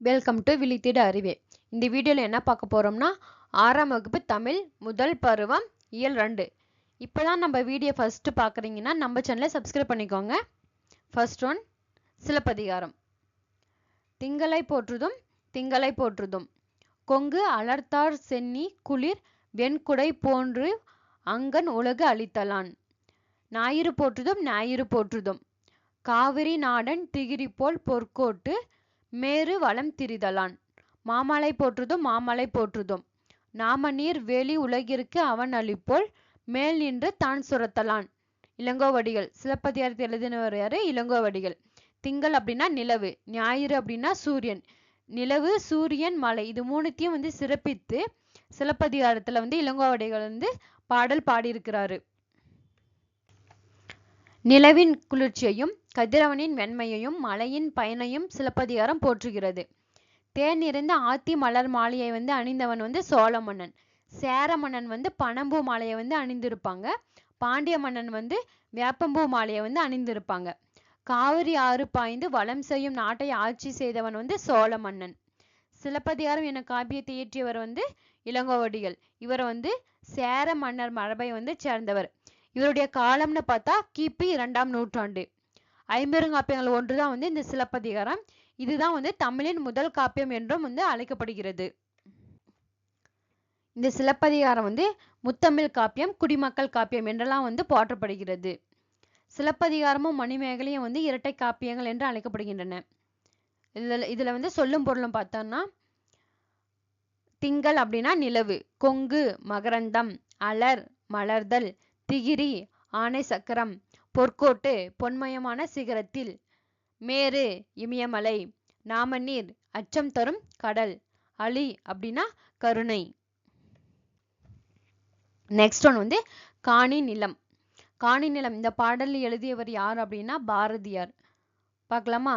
Welcome to விழித்திட அறிவே. இந்த வீடியோவில் என்ன பார்க்க போகிறோம்னா, 6ஆம் வகுப்பு தமிழ் முதல் பருவம் இயல் 2. இப்போ தான் நம்ம வீடியோ ஃபஸ்ட்டு பார்க்குறீங்கன்னா நம்ம சேனலை சப்ஸ்கிரைப் பண்ணிக்கோங்க. First one, Silappatikaram. திங்களை போற்றுதும் திங்களை போற்றுதும் கொங்கு அலர்த்தார் சென்னி குளிர் வெண்குடை போன்று அங்கன் உலகு அளித்தலான். ஞாயிறு போற்றுதும் ஞாயிறு போற்றுதும் காவிரி நாடன் திகிரி போல் பொற்கோட்டு மேரு வளம் திரிதலான். மாமலை போற்றுதும் மாமலை போற்றுதும் நாமநீர் வேலி உலகிற்கு அவன் அளிப்போல் மேல் நின்று தான் சுரத்தலான். இளங்கோவடிகள். சிலப்பதிகாரத்தை எழுதினவர் யாரு? இளங்கோவடிகள். திங்கள் அப்படின்னா நிலவு, ஞாயிறு அப்படின்னா சூரியன். நிலவு, சூரியன், மலை இது மூணுத்தையும் சிறப்பித்து சிலப்பதிகாரத்துல இளங்கோவடிகள் பாடல் பாடியிருக்கிறாரு. நிலவின் குளிர்ச்சியையும் கதிரவனின் வெண்மையையும் மலையின் பயனையும் சிலப்பதிகாரம் போற்றுகிறது. தேன் நிறைந்த ஆத்தி மலர் மாலையை அணிந்தவன் சோழ மன்னன். சேர மன்னன் பனம்பூ மாலையை அணிந்திருப்பாங்க. பாண்டிய மன்னன் வேப்பம்பூ மாலையை அணிந்திருப்பாங்க. காவிரி ஆறு பாய்ந்து வளம் செய்யும் நாட்டை ஆட்சி செய்தவன் சோழ மன்னன். சிலப்பதிகாரம் என காப்பியத்தை இயற்றியவர் இளங்கோவடிகள். இவர் சேர மன்னர் மரபை சேர்ந்தவர். இவருடைய காலம்னு பார்த்தா கிபி 2ஆம் நூற்றாண்டு. ஐம்பெருங்காப்பியங்கள் ஒன்றுதான் இந்த சிலப்பதிகாரம். இதுதான் தமிழின் முதல் காப்பியம் என்றும் அழைக்கப்படுகிறது. இந்த சிலப்பதிகாரம் முத்தமிழ் காப்பியம், குடிமக்கள் காப்பியம் என்றெல்லாம் போற்றப்படுகிறது. சிலப்பதிகாரமும் மணிமேகலையும் இரட்டை காப்பியங்கள் என்று அழைக்கப்படுகின்றன. இதுல சொல்லும் பொருளும் பார்த்தோம்னா, திங்கள் அப்படின்னா நிலவு, கொங்கு மகரந்தம், அலர் மலர்தல், திகிரி ஆனை சக்கரம், பொற்கோட்டு பொன்மயமான சிகரத்தில், மேரு இமயமலை, நாமநீர் அச்சம் தரும் கடல், அலி அப்படின்னா கருணை. நெக்ஸ்ட் ஒன் காணி நிலம். காணி நிலம் இந்த பாடல் எழுதியவர் யார் அப்படின்னா பாரதியார். பார்க்கலாமா?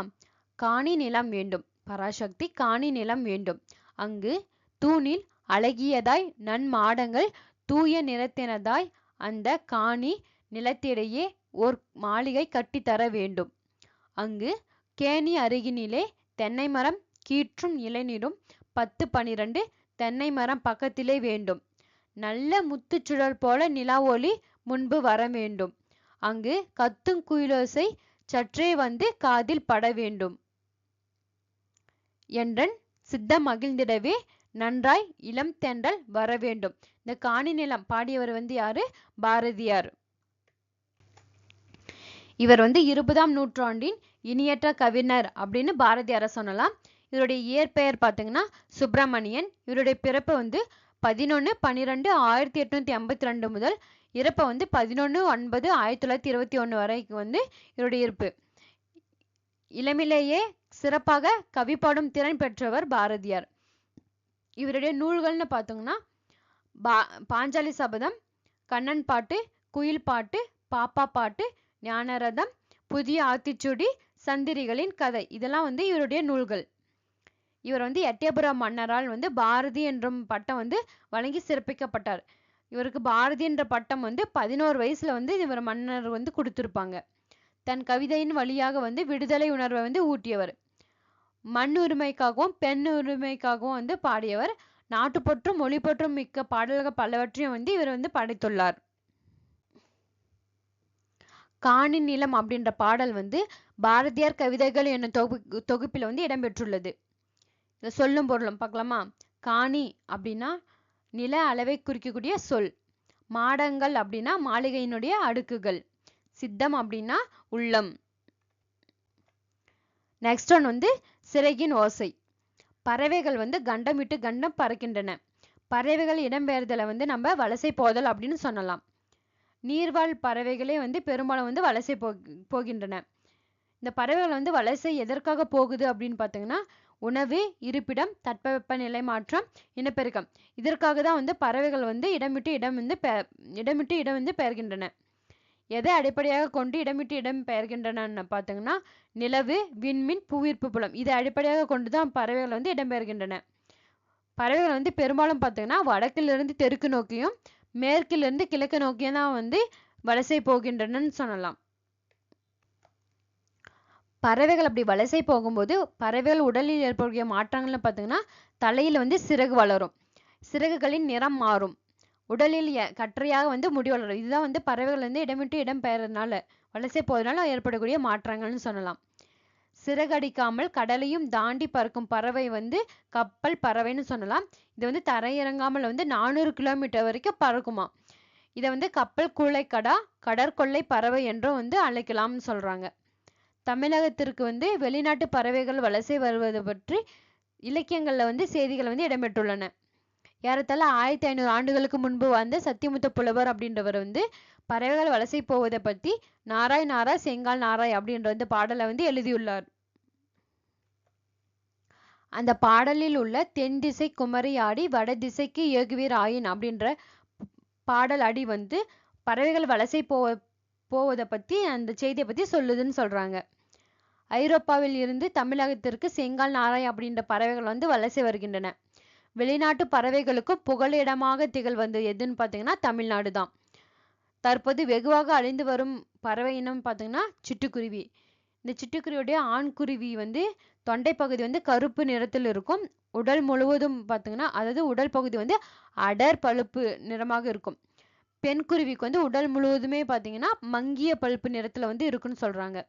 காணி நிலம் வேண்டும், பராசக்தி காணி நிலம் வேண்டும். அங்கு தூணில் அழகியதாய் நன்மாடங்கள் தூய நிறத்தினதாய் அந்த காணி நிலத்திடையே ஓர் மாளிகை கட்டித்தர வேண்டும். அங்கு கேணி அருகினிலே தென்னை மரம் கீற்றும் இளைஞரும் 10-12 தென்னை மரம் பக்கத்திலே வேண்டும். நல்ல முத்துச்சுடர் போல நிலா ஒளி முன்பு வர வேண்டும். அங்கு கத்தும் குயிலோசை சற்றே காதில் பட வேண்டும். என்றன் சித்தம் மகிழ்ந்திடவே நன்றாய் இளம் தென்றல் வர வேண்டும். இந்த காணி நிலம் பாடியவர் யாரு? பாரதியார். இவர் 20ஆம் நூற்றாண்டின் இனியற்ற கவிஞர் அப்படின்னு பாரதியார சொல்லலாம். இவருடைய இயற்பெயர் பார்த்தீங்கன்னா சுப்பிரமணியன். இவருடைய பிறப்பு 11-12-1882 முதல் இறப்ப 11-9-1921 வரைக்கும் இவருடைய இருப்பு. இளமிலேயே சிறப்பாக கவி பாடும் திறன் பெற்றவர் பாரதியார். இவருடைய நூல்கள்னு பார்த்தோம்னா பாஞ்சாலி சபதம், கண்ணன் பாட்டு, குயில் பாட்டு, பாப்பா பாட்டு, ஞானரதம், புதிய ஆத்திச்சூடி, சந்திரிகளின் கதை இதெல்லாம் இவருடைய நூல்கள். இவர் எட்டயபுரம் மன்னரால் பாரதி என்றும் பட்டம் வழங்கி சிறப்பிக்கப்பட்டார். இவருக்கு பாரதி என்ற பட்டம் 11 வயசுல இவர் மன்னர் கொடுத்திருப்பாங்க. தன் கவிதையின் வழியாக விடுதலை உணர்வை ஊட்டியவர். மண் உரிமைக்காகவும் பெண் உரிமைக்காகவும் பாடியவர். நாட்டுப்பற்றும் மொழிப்பற்றும் மிக்க பாடல்கள் பலவற்றையும் இவர் படைத்துள்ளார். காணி நிலம் அப்படின்ற பாடல் பாரதியார் கவிதைகள் என்னும் தொகுப்பில் இடம்பெற்றுள்ளது. இதை சொல்லும் பொருளும் பார்க்கலாமா? காணி அப்படின்னா நில அளவை குறிக்கக்கூடிய சொல். மாடங்கள் அப்படின்னா மாளிகையினுடைய அடுக்குகள். சித்தம் அப்படின்னா உள்ளம். நெக்ஸ்ட் ஒன் சிறகின் ஓசை. பறவைகள் கண்டம் விட்டு கண்டம் பறக்கின்றன. பறவைகள் இடம்பெயர்தலை நம்ம வலசை போதல் அப்படின்னு சொல்லலாம். நீர்வாழ் பறவைகளே பெரும்பாலும் வலசை போகின்றன. இந்த பறவைகள் வலசை எதற்காக போகுது அப்படின்னு பார்த்தீங்கன்னா, உணவு, இருப்பிடம், தட்பவெப்ப நிலை மாற்றம், இனப்பெருக்கம் இதற்காக தான் பறவைகள் இடமிட்டு இடம் பெயர்கின்றன. எதை அடிப்படையாக கொண்டு இடமிட்டு இடம் பெயர்கின்றன பார்த்தீங்கன்னா, நிலவு, விண்மீன், புவியீர்ப்பு புலம் இதை அடிப்படையாக கொண்டுதான் பறவைகள் இடம்பெயர்கின்றன. பறவைகள் பெரும்பாலும் பார்த்தீங்கன்னா வடக்கிலிருந்து தெற்கு நோக்கியும் மேற்கிலிருந்து கிழக்கு நோக்கியும் தான் வலசை போகின்றனன்னு சொல்லலாம். பறவைகள் அப்படி வலசை போகும்போது பறவைகள் உடலில் ஏற்படக்கூடிய மாற்றங்கள்னு பார்த்தீங்கன்னா தலையில வந்து சிறகு வளரும், சிறகுகளின் நிறம் மாறும், உடலில் கற்றையாக வந்து முடி வளரும். இதுதான் வந்து பறவைகள் வந்து இடமிட்டு இடம் பெயர்றதுனால வலசை போவதனால ஏற்படக்கூடிய மாற்றங்கள்னு சொல்லலாம். சிறகடிக்காமல் கடலையும் தாண்டி பறக்கும் பறவை வந்து கப்பல் பறவைன்னு சொல்லலாம். இது வந்து தரையிறங்காமல் வந்து 400 கிலோமீட்டர் வரைக்கும் பறக்குமா. இதை வந்து கப்பல் கூளைக்கடா கடற்கொள்ளை பறவை என்றும் வந்து அழைக்கலாம்னு சொல்றாங்க. தமிழகத்திற்கு வந்து வெளிநாட்டு பறவைகள் வலசை வருவது பற்றி இலக்கியங்கள்ல வந்து செய்திகள் வந்து இடம்பெற்றுள்ளன. ஏறத்தாழ 1500 ஆண்டுகளுக்கு முன்பு வந்த சத்தியமுத்த புலவர் அப்படின்றவர் வந்து பறவைகள் வலசை போவதை பத்தி நாராய் நாராய் செங்கால் நாராய் அப்படின்ற வந்து பாடலை வந்து எழுதியுள்ளார். அந்த பாடலில் உள்ள தென் திசை குமரி ஆடி வட திசைக்கு ஏகுவீர் ஆயின் அப்படின்ற பாடல் அடி வந்து பறவைகள் வலசை போவதை பத்தி அந்த செய்தியை பத்தி சொல்லுதுன்னு சொல்றாங்க. ஐரோப்பாவில் இருந்து தமிழகத்திற்கு செங்கால் நாராய் அப்படின்ற பறவைகள் வந்து வலசை வருகின்றன. வெளிநாட்டு பறவைகளுக்கும் புகலிடமாக திகழ்வது எதுன்னு பார்த்தீங்கன்னா தமிழ்நாடு தான். தற்போது வெகுவாக அழிந்து வரும் பறவை இனம் பார்த்தீங்கன்னா சிட்டுக்குருவி. இந்த சிட்டுக்குருவியுடைய ஆண் குருவி வந்து தொண்டை பகுதி வந்து கருப்பு நிறத்தில் இருக்கும். உடல் முழுவதும் பார்த்தீங்கன்னா அதாவது உடல் பகுதி வந்து அடர் பழுப்பு நிறமாக இருக்கும். பெண் குருவிக்கு வந்து உடல் முழுவதுமே பார்த்தீங்கன்னா மங்கிய பழுப்பு நிறத்துல வந்து இருக்குன்னு சொல்றாங்க.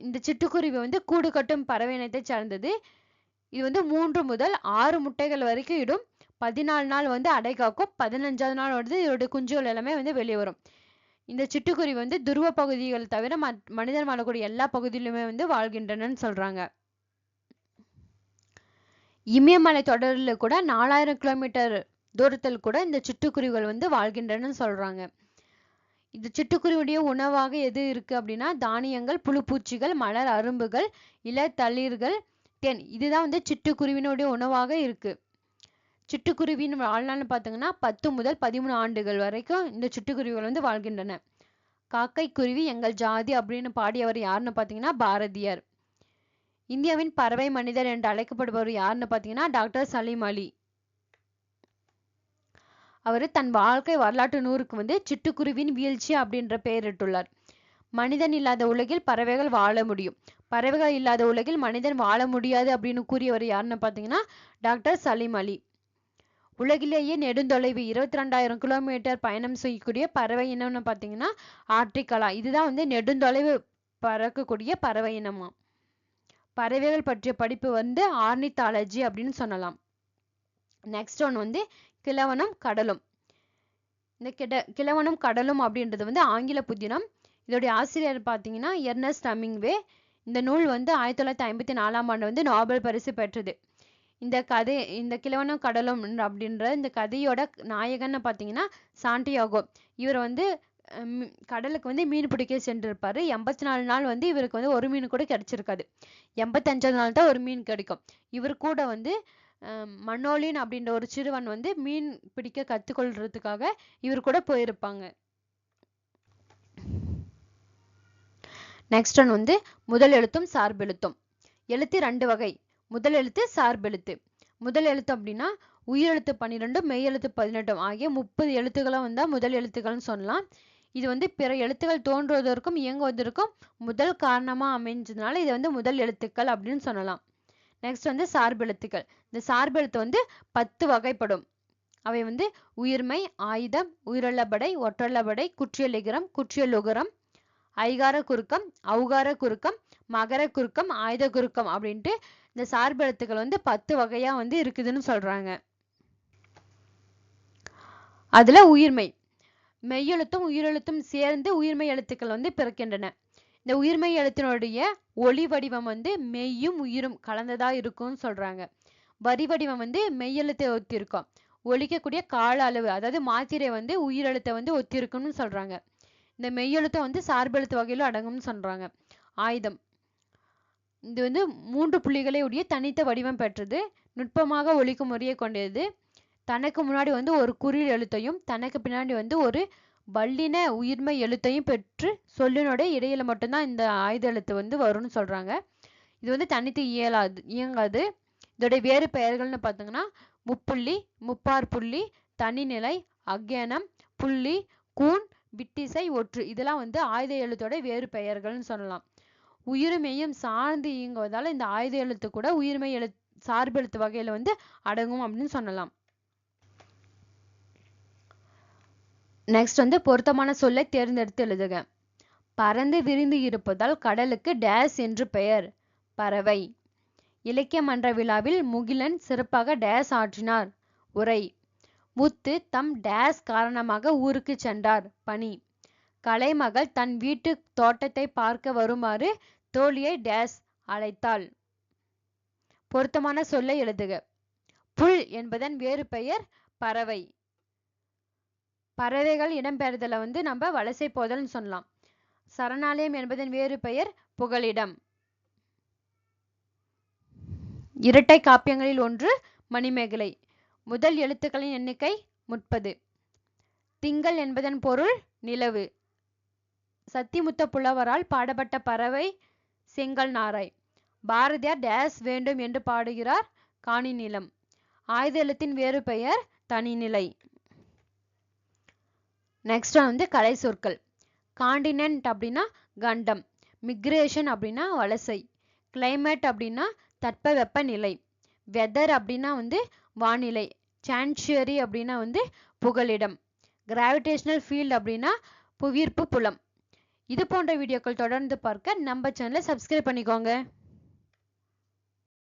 இந்த சிட்டுக்குருவி வந்து கூடு கட்டும் பறவை இனத்தை சார்ந்தது. இது வந்து 3 முதல் 6 முட்டைகள் வரைக்கும் இடும். 14 நாள் வந்து அடை காக்கும். 15வது நாள் வந்து இதோட குஞ்சுகள் எல்லாமே வந்து வெளியே வரும். இந்த சிட்டுக்குருவி வந்து துருவ பகுதிகள் தவிர மனிதன் வாழக்கூடிய எல்லா பகுதியிலுமே வந்து வாழ்கின்றனன்னு சொல்றாங்க. இமயமலை தொடரில் கூட 4000 கிலோமீட்டர் தூரத்தில் கூட இந்த சிட்டுக்குருவிகள் வந்து வாழ்கின்றன சொல்றாங்க. இந்த சிட்டுக்குருவியுடைய உணவாக எது இருக்கு அப்படின்னா தானியங்கள், புழுப்பூச்சிகள், மலர் அரும்புகள், இளத்தளிர்கள், தேன். இதுதான் வந்து சிட்டுக்குருவினுடைய உணவாக இருக்கு. சிட்டுக்குருவின் வாழ்நாள்னு பார்த்தீங்கன்னா 10 முதல் 13 ஆண்டுகள் வரைக்கும் இந்த சிட்டுக்குருவிகள் வந்து வாழ்கின்றன. காக்கை குருவி எங்கள் ஜாதி அப்படின்னு பாடியவர் யாருன்னு பார்த்தீங்கன்னா பாரதியார். இந்தியாவின் பறவை மனிதர் என்று அழைக்கப்படுபவர் யாருன்னு பார்த்தீங்கன்னா டாக்டர் சலீம் அலி. அவர் தன் வாழ்க்கை வரலாற்று நூறுக்கு வந்து சிட்டுக்குருவின் வீழ்ச்சி அப்படின்ற பெயரிட்டுள்ளார். மனிதன் இல்லாத உலகில் பறவைகள் வாழ முடியும், பறவைகள் இல்லாத உலகில் மனிதன் வாழ முடியாது அப்படின்னு கூறியவர் யாருன்னு பார்த்தீங்கன்னா டாக்டர் சலீம் அலி. உலகிலேயே நெடுந்தொலைவு 22,000 கிலோமீட்டர் பயணம் செய்யக்கூடிய பறவை இனம்னு பார்த்தீங்கன்னா ஆர்டிகலா. இதுதான் வந்து நெடுந்தொலைவு பறக்கக்கூடிய பறவை இனமா. பறவைகள் பற்றிய படிப்பு வந்து ஆர்னித்தாலஜி அப்படின்னு சொல்லலாம். நெக்ஸ்ட் ஒன் வந்து கிழவனும் கடலும். இந்த கிழவனும் கடலும் அப்படின்றது வந்து ஆங்கில புதினம். இதோடைய ஆசிரியர் பார்த்தீங்கன்னா எர்னஸ்ட் ஹெமிங்வே. இந்த நூல் வந்து 1954ஆம் ஆண்டு வந்து நோபல் பரிசு பெற்றது. இந்த கிழவனும் கடலும் அப்படின்ற இந்த கதையோட நாயகன்னு பார்த்தீங்கன்னா சாண்டியாகோ. இவர் வந்து கடலுக்கு வந்து மீன் பிடிக்க சென்றிருப்பாரு. 84 நாள் வந்து இவருக்கு வந்து ஒரு மீன் கூட கிடைச்சிருக்காது. 85வது நாள் தான் ஒரு மீன் கிடைக்கும். இவர் கூட வந்து மனோலின் அப்படின்ற ஒரு சிறுவன் வந்து மீன் பிடிக்க கத்துக்கொள்றதுக்காக இவர் கூட போயிருப்பாங்க. நெக்ஸ்ட் ஒன் வந்து முதல் எழுத்தும் சார்பெழுத்தும். எழுத்து 2 வகை. முதல் எழுத்து சார்பெழுத்து. முதல் எழுத்து அப்படின்னா உயிரெழுத்து 12 மெய்யெழுத்து 18 ஆகிய 30 எழுத்துக்களும் வந்தா முதல் எழுத்துக்கள்னு சொல்லலாம். இது வந்து பிற எழுத்துக்கள் தோன்றுவதற்கும் இயங்குவதற்கும் முதல் காரணமா அமைஞ்சதுனால இது வந்து முதல் எழுத்துக்கள் அப்படின்னு சொல்லலாம். நெக்ஸ்ட் வந்து சார்பெழுத்துக்கள். இந்த சார்பெழுத்து வந்து 10 வகைப்படும். அவை வந்து உயிர்மை, ஆயுதம், உயிரொல்லபடை, ஒற்றொல்லபடை, குற்றியலிகரம், குற்றியலுகரம், ஐகார குறுக்கம், ஔகார குறுக்கம், மகர குறுக்கம், ஆயுத குறுக்கம் அப்படின்ட்டு இந்த சார்பெழுத்துக்கள் வந்து 10 வகையா வந்து இருக்குதுன்னு சொல்றாங்க. அதுல உயிர்மை, மெய்யெழுத்தும் உயிரெழுத்தும் சேர்ந்து உயிர்மை எழுத்துக்கள் வந்து பிறக்கின்றன. இந்த உயிர்மை எழுத்தினுடைய ஒளி வடிவம் வந்து மெய்யும் உயிரும் கலந்ததா இருக்கும்னு சொல்றாங்க. வரி வடிவம் வந்து மெய்யெழுத்தை ஒத்திருக்கும். ஒலிக்கக்கூடிய கால அளவு அதாவது மாத்திரை வந்து உயிரெழுத்தை வந்து ஒத்திருக்கும்னு சொல்றாங்க. இந்த மெய்யெழுத்தை வந்து சார்பெழுத்து வகையில அடங்கும்னு சொல்றாங்க. ஆயுதம் இது வந்து 3 புள்ளிகளை உடைய தனித்த வடிவம் பெற்றது. நுட்பமாக ஒலிக்கும் முறையை கொண்டது. தனக்கு முன்னாடி வந்து ஒரு குறில் எழுத்தையும் தனக்கு பின்னாடி வந்து ஒரு வல்லின உயிர்மை எழுத்தையும் பெற்று சொல்லினுடைய இடையில மட்டும்தான் இந்த ஆயுத எழுத்து வந்து வரும்னு சொல்றாங்க. இது வந்து தனித்து இயங்காது. இதோடைய வேறு பெயர்கள்னு பார்த்தீங்கன்னா முப்புள்ளி, முப்பார் புள்ளி, தனிநிலை, அக்ஞானம், புள்ளி, கூன், விட்டிசை, ஒற்று. இதெல்லாம் வந்து ஆயுத எழுத்தோட வேறு பெயர்கள்னு சொல்லலாம். உயிர்மெய்யும் சார்ந்து இயங்குவதால இந்த ஆயுத எழுத்து கூட உயிர்மெய் சார்பு எழுத்து வகையில வந்து அடங்கும் அப்படின்னு சொல்லலாம். நெக்ஸ்ட் வந்து பொருத்தமான சொல்லை தேர்ந்தெடுத்து எழுதுக. பறந்து விரிந்து இருப்பதால் கடலுக்கு டேஸ் என்று பெயர். பறவை. இலக்கிய மன்ற விழாவில் முகிலன் சிறப்பாக டேஸ் ஆற்றினார். உரை. முத்து தம் டேஸ் காரணமாக ஊருக்கு சென்றார். பணி. கலைமகள் தன் வீட்டு தோட்டத்தை பார்க்க வருமாறு தோழியை டேஸ் அழைத்தாள். பொருத்தமான சொல்லை எழுதுக. புல் என்பதன் வேறு பெயர் பறவை. பறவைகள் இடம்பெயர்தலை வந்து நம்ம வலசை போதல்னு சொல்லலாம். சரணாலயம் என்பதன் வேறு பெயர் புகலிடம். இரட்டை காப்பியங்களில் ஒன்று மணிமேகலை. முதல் எழுத்துக்களின் எண்ணிக்கை 30. திங்கள் என்பதன் பொருள் நிலவு. சத்திமுத்த புலவரால் பாடப்பட்ட பறவை செங்கல் நாராய். பாரதியார் டேஸ் வேண்டும் என்று பாடுகிறார். காணி நிலம். ஆயுத எழுத்தின் வேறு பெயர் தனிநிலை. நெக்ஸ்ட் வந்து கலை சொற்கள். காண்டினென்ட் அப்படின்னா கண்டம். மிக்ரேஷன் அப்படின்னா வலசை. கிளைமேட் அப்படின்னா தட்பவெப்ப நிலை. வெதர் அப்படின்னா வந்து வானிலை. சான்ச்சுரி அப்படின்னா வந்து புகலிடம். கிராவிடேஷனல் ஃபீல்ட் அப்படின்னா புவியீர்ப்பு புலம். இது போன்ற வீடியோக்கள் தொடர்ந்து பார்க்க நம்ம சேனலை சப்ஸ்கிரைப் பண்ணிக்கோங்க.